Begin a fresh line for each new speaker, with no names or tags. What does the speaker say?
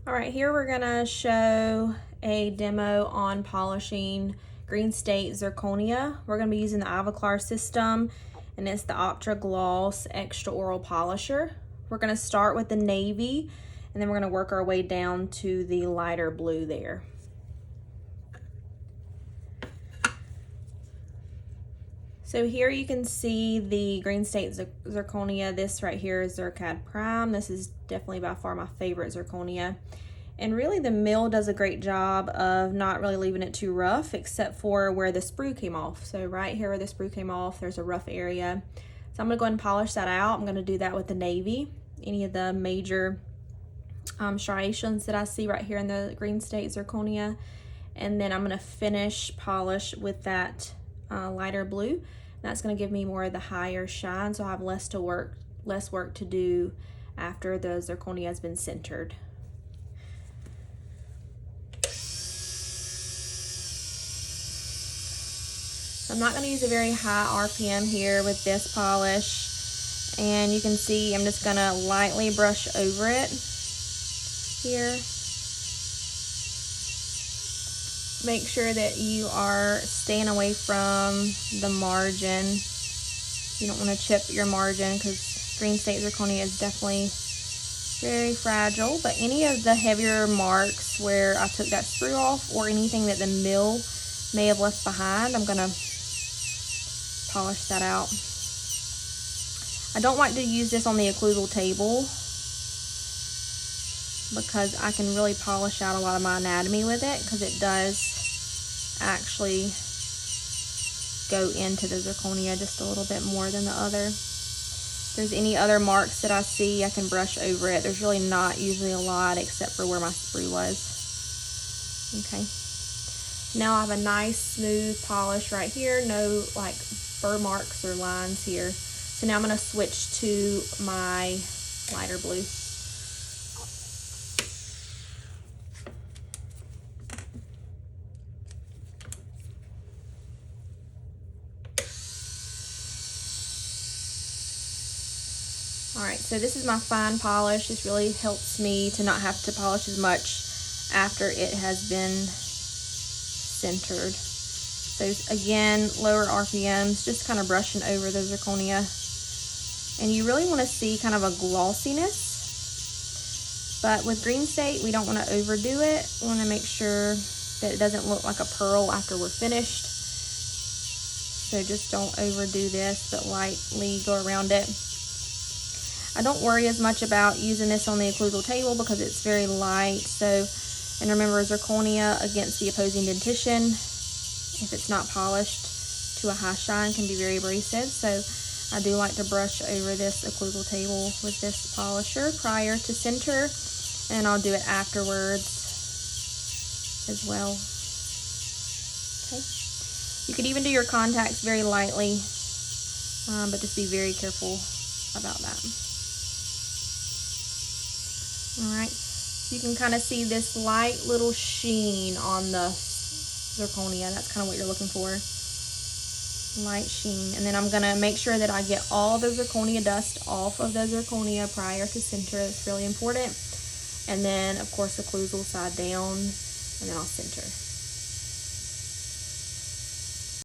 All right, here we're gonna show a demo on polishing green state zirconia. We're gonna be using the OptraGloss system, and it's the OptraGloss Extra Oral Polisher. We're gonna start with the navy, and then we're gonna work our way down to the lighter blue there. So here you can see the green state zirconia. This right here is ZirCad Prime. This is definitely by far my favorite zirconia. And really the mill does a great job of not really leaving it too rough, except for where the sprue came off. So right here where the sprue came off, there's a rough area. So I'm gonna go ahead and polish that out. I'm gonna do that with the navy. Any of the major striations that I see right here in the green state zirconia. And then I'm gonna finish polish with that lighter blue. That's going to give me more of the higher shine, so I have less work to do after the zirconia has been centered. So I'm not going to use a very high RPM here with this polish, and you can see I'm just going to lightly brush over it here. Make sure that you are staying away from the margin. You don't want to chip your margin because green state zirconia is definitely very fragile. But any of the heavier marks where I took that sprue off, or anything that the mill may have left behind, I'm gonna polish that out. I don't like to use this on the occlusal table because I can really polish out a lot of my anatomy with it, because it does actually go into the zirconia just a little bit more than the other. If there's any other marks that I see, I can brush over it. There's really not usually a lot except for where my sprue was. Okay. Now I have a nice smooth polish right here. No like burr marks or lines here. So now I'm going to switch to my lighter blue. Alright, so this is my fine polish. This really helps me to not have to polish as much after it has been centered. So again, lower RPMs, just kind of brushing over the zirconia. And you really want to see kind of a glossiness. But with green state, we don't want to overdo it. We want to make sure that it doesn't look like a pearl after we're finished. So just don't overdo this, but lightly go around it. I don't worry as much about using this on the occlusal table because it's very light. So, and remember, zirconia against the opposing dentition, if it's not polished to a high shine, can be very abrasive. So I do like to brush over this occlusal table with this polisher prior to center, and I'll do it afterwards as well. Okay. You could even do your contacts very lightly, but just be very careful about that. Alright, so you can kind of see this light little sheen on the zirconia. That's kind of what you're looking for. Light sheen. And then I'm going to make sure that I get all the zirconia dust off of the zirconia prior to center. It's really important. And then, of course, occlusal side down, and then I'll center.